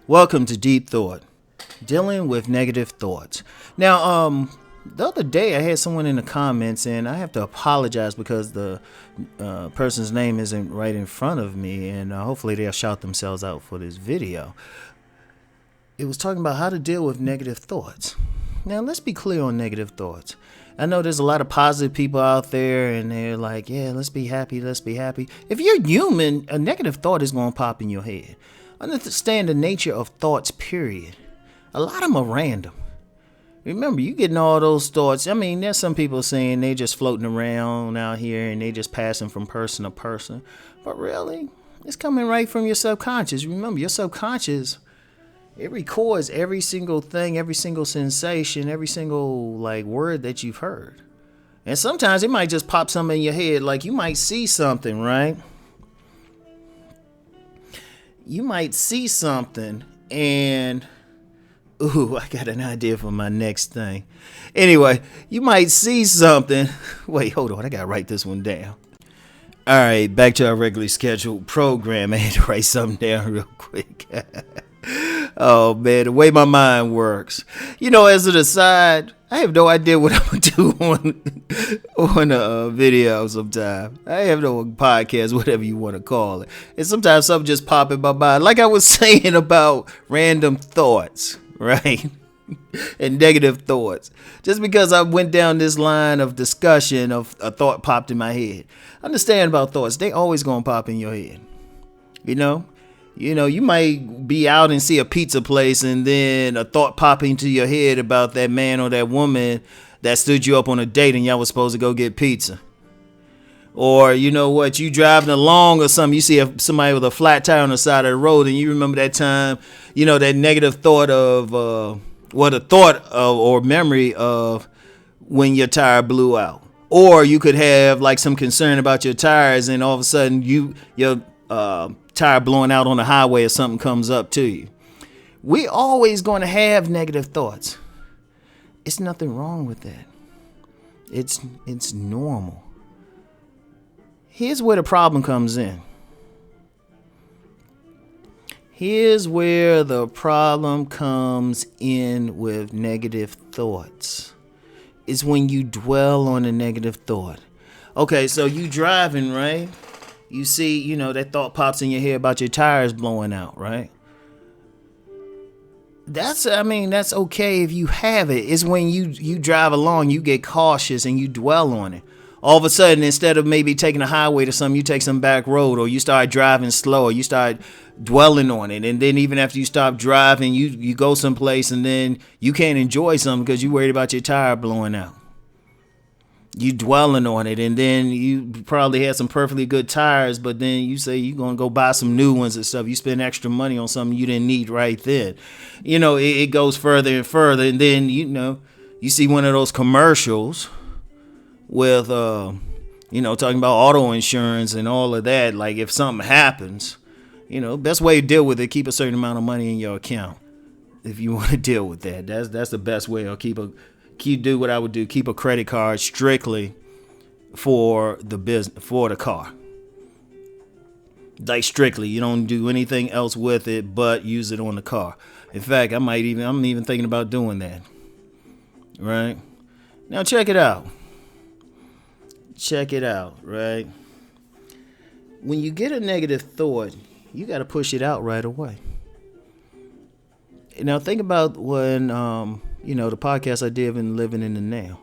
Welcome to Deep Thought, dealing with negative thoughts. Now, the other day I had someone in the comments, and I have to apologize because the person's name isn't right in front of me, and hopefully they'll shout themselves out for this video. It was talking about how to deal with negative thoughts. Now, let's be clear on negative thoughts. I know there's a lot of positive people out there, and they're like, yeah, let's be happy, let's be happy. If you're human, a negative thought is going to pop in your head. Understand the nature of thoughts, period. A lot of them are random. Remember, you getting all those thoughts. I mean, there's some people saying they just floating around out here and they just passing from person to person. But really, it's coming right from your subconscious. Remember, your subconscious, it records every single thing, every single sensation, every single word that you've heard. And sometimes it might just pop something in your head. Like you might see something, right? You might see something and, ooh, I got an idea for my next thing. Anyway, you might see something. Wait, hold on. I got to write this one down. All right, back to our regularly scheduled program. I had to write something down real quick. Oh, man, the way my mind works. You know, as an aside, I have no idea what I'm going to do on a video sometime. I have no podcast, whatever you want to call it. And sometimes something just pop in my mind. Like I was saying about random thoughts, right? And negative thoughts. Just because I went down this line of discussion of a thought popped in my head. Understand about thoughts. They always going to pop in your head. You know, you might be out and see a pizza place and then a thought pop into your head about that man or that woman that stood you up on a date and y'all was supposed to go get pizza. Or, you know what, you driving along or something, you see somebody with a flat tire on the side of the road and you remember that time, that negative thought of, or memory of when your tire blew out. Or you could have some concern about your tires and all of a sudden your tire blowing out on the highway or something comes up to you. We always going to have negative thoughts. It's nothing wrong with that. It's normal. Here's where the problem comes in. Here's where the problem comes in with negative thoughts. It's when you dwell on a negative thought. Okay, so you driving, right? You see, that thought pops in your head about your tires blowing out, right? That's okay if you have it. It's when you drive along, you get cautious and you dwell on it. All of a sudden, instead of maybe taking a highway to something, you take some back road or you start driving slow or you start dwelling on it. And then even after you stop driving, you go someplace and then you can't enjoy something because you're worried about your tire blowing out. You dwelling on it, and then you probably had some perfectly good tires, but then you say you're going to go buy some new ones and stuff. You spend extra money on something you didn't need right then. It goes further and further, and then, you see one of those commercials with, talking about auto insurance and all of that. Like if something happens, best way to deal with it, keep a certain amount of money in your account. If you want to deal with that, that's the best way. Or do what I would do. Keep a credit card strictly for the business, for the car. Like strictly, you don't do anything else with it but use it on the car. In fact, I'm even thinking about doing that. Right? Now check it out. Right? When you get a negative thought, you got to push it out right away. Now think about when the podcast I did in Living in the Now.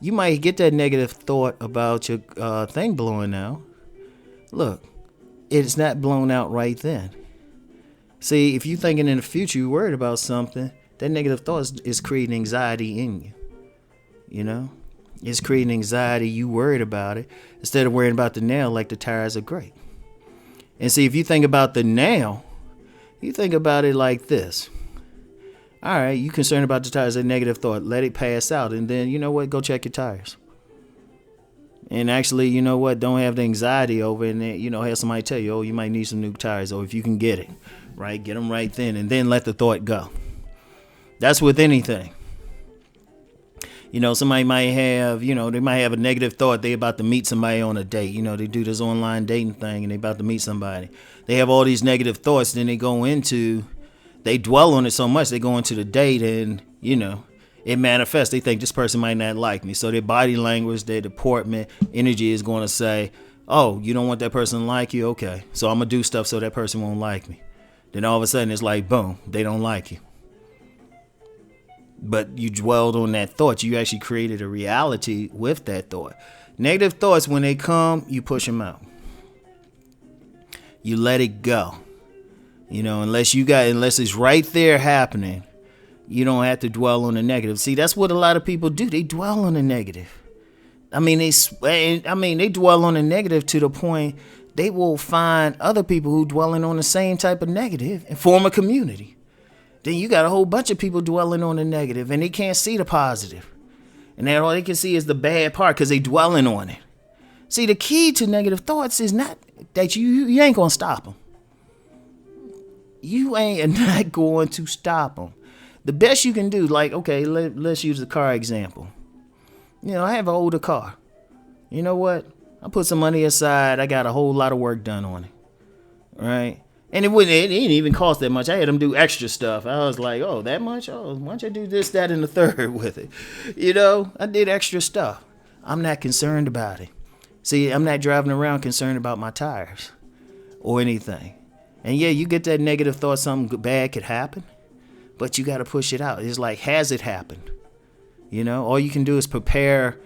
You might get that negative thought about your thing blowing out. Look, it's not blown out right then. See, if you're thinking in the future, you're worried about something, that negative thought is creating anxiety in you. It's creating anxiety. You worried about it instead of worrying about the now like the tires are great. And see, if you think about the now, you think about it like this. All right, you concerned about the tires, a negative thought. Let it pass out. And then, you know what? Go check your tires. And actually, you know what? Don't have the anxiety over it, and then, have somebody tell you, oh, you might need some new tires, or if you can get it, right, get them right then, and then let the thought go. That's with anything. Somebody might have, they might have a negative thought. They about to meet somebody on a date. They do this online dating thing, and they about to meet somebody. They have all these negative thoughts. Then they dwell on it so much. They go into the date, and it manifests. They think this person might not like me. So their body language, their deportment, energy is going to say, oh, you don't want that person to like you? Okay. So I'm going to do stuff so that person won't like me. Then all of a sudden it's like, boom, they don't like you. But you dwelled on that thought. You actually created a reality with that thought. Negative thoughts, when they come, you push them out. You let it go. Unless it's right there happening, you don't have to dwell on the negative. See, that's what a lot of people do. They dwell on the negative. They dwell on the negative to the point they will find other people who dwelling on the same type of negative and form a community. Then you got a whole bunch of people dwelling on the negative, and they can't see the positive. And then all they can see is the bad part because they dwelling on it. See, the key to negative thoughts is not that you ain't going to stop them. You ain't not going to stop them. The best you can do, like, okay, let's use the car example. I have an older car. You know what? I put some money aside. I got a whole lot of work done on it. Right? And it didn't even cost that much. I had them do extra stuff. I was like, oh, that much? Oh, why don't you do this, that, and the third with it? I did extra stuff. I'm not concerned about it. See, I'm not driving around concerned about my tires or anything. And yeah, you get that negative thought something bad could happen, but you got to push it out. It's like, has it happened? All you can do is prepare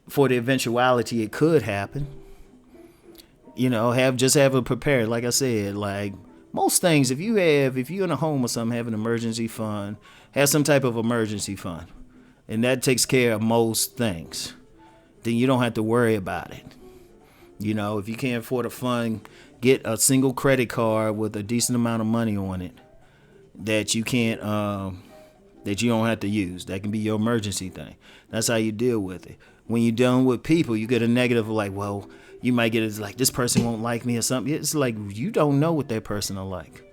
for the eventuality it could happen. Have it prepared. Like I said, like most things, if you're in a home or something, have an emergency fund, have some type of emergency fund, and that takes care of most things. Then you don't have to worry about it. If you can't afford a fund, get a single credit card with a decent amount of money on it that you can't, that you don't have to use. That can be your emergency thing. That's how you deal with it. When you're dealing with people, you get a negative like, well, you might get it like, this person won't like me or something. It's like, you don't know what that person will like.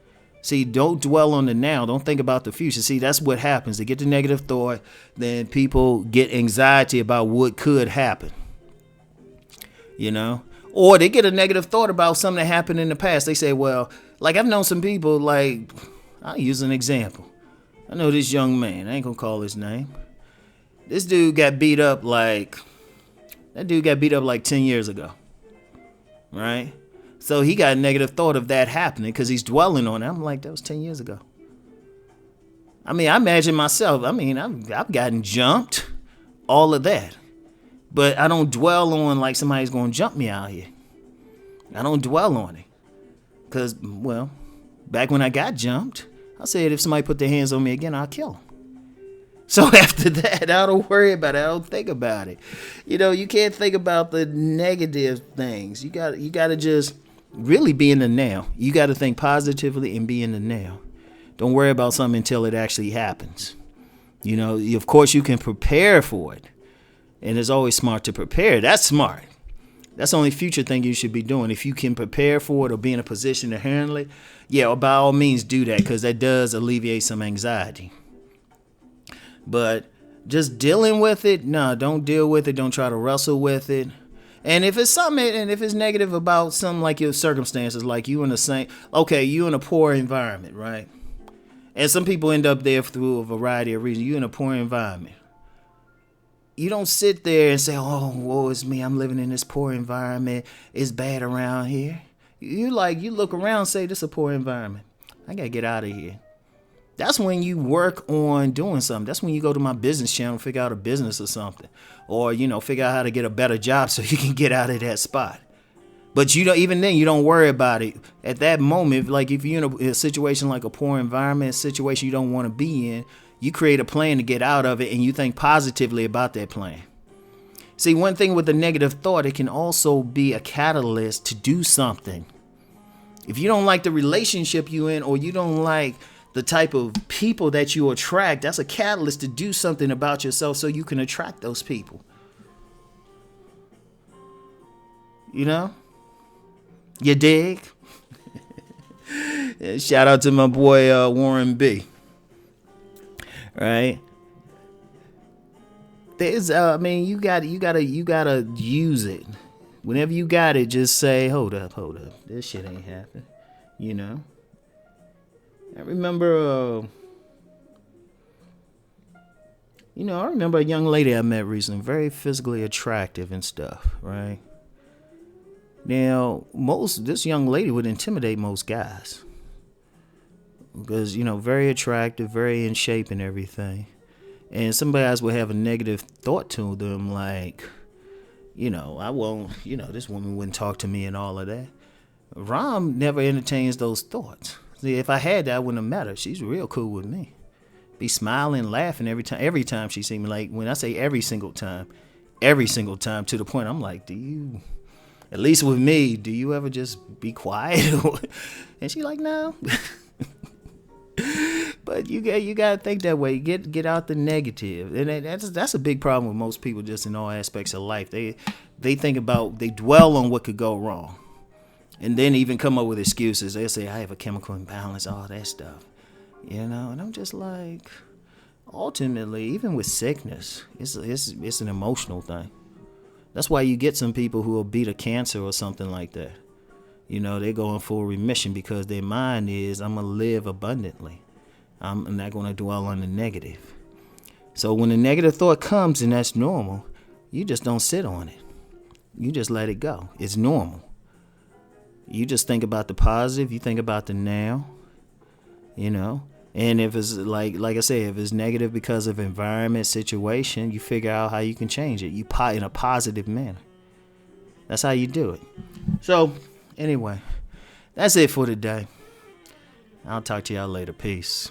See, don't dwell on the now. Don't think about the future. See, that's what happens. They get the negative thought. Then people get anxiety about what could happen. Or they get a negative thought about something that happened in the past. They say, well, like I've known some people, like, I'll use an example. I know this young man. I ain't going to call his name. This dude got beat up like 10 years ago. Right? So he got a negative thought of that happening because he's dwelling on it. I'm like, that was 10 years ago. I imagine myself. I've gotten jumped, all of that. But I don't dwell on like somebody's going to jump me out here. I don't dwell on it. Because, well, back when I got jumped, I said if somebody put their hands on me again, I'll kill them. So after that, I don't worry about it. I don't think about it. You can't think about the negative things. You got to just really be in the now. You got to think positively and be in the now. Don't worry about something until it actually happens. Of course, you can prepare for it. And it's always smart to prepare. That's smart. That's the only future thing you should be doing. If you can prepare for it or be in a position to handle it, yeah, by all means do that because that does alleviate some anxiety. But just dealing with it, no, don't deal with it. Don't try to wrestle with it. And if it's negative about something like your circumstances, like you in a poor environment, right? And some people end up there through a variety of reasons. You in a poor environment. You don't sit there and say, oh, woe is me. I'm living in this poor environment. It's bad around here. You look around and say, this is a poor environment. I got to get out of here. That's when you work on doing something. That's when you go to my business channel, figure out a business or something. Or, figure out how to get a better job so you can get out of that spot. But even then, you don't worry about it. At that moment, like if you're in a situation like a poor environment, a situation you don't want to be in, you create a plan to get out of it and you think positively about that plan. See, one thing with a negative thought, it can also be a catalyst to do something. If you don't like the relationship you're in or you don't like the type of people that you attract, that's a catalyst to do something about yourself so you can attract those people. You know? You dig? Shout out to my boy Warren B. Right? There's you gotta use it. Whenever you got it, just say, hold up. This shit ain't happening. You know? I remember a young lady I met recently, very physically attractive and stuff, right? Now, this young lady would intimidate most guys. Because, very attractive, very in shape and everything. And some guys would have a negative thought to them like, I won't, this woman wouldn't talk to me and all of that. Rom never entertains those thoughts. See, if I had that, I wouldn't have met her. She's real cool with me. Be smiling, laughing every time she see me. Like, when I say every single time, to the point I'm like, at least with me, do you ever just be quiet? And she like, no. But you gotta think that way. Get out the negative, and that's a big problem with most people, just in all aspects of life. They dwell on what could go wrong, and then even come up with excuses. They say, I have a chemical imbalance, all that stuff, And I'm just like, ultimately, even with sickness, it's an emotional thing. That's why you get some people who will beat a cancer or something like that. They go in full remission because their mind is, I'm going to live abundantly. I'm not going to dwell on the negative. So when the negative thought comes, and that's normal, you just don't sit on it. You just let it go. It's normal. You just think about the positive. You think about the now, And if it's like I say, if it's negative because of environment, situation, you figure out how you can change it. You in a positive manner. That's how you do it. So, anyway, that's it for today. I'll talk to y'all later. Peace.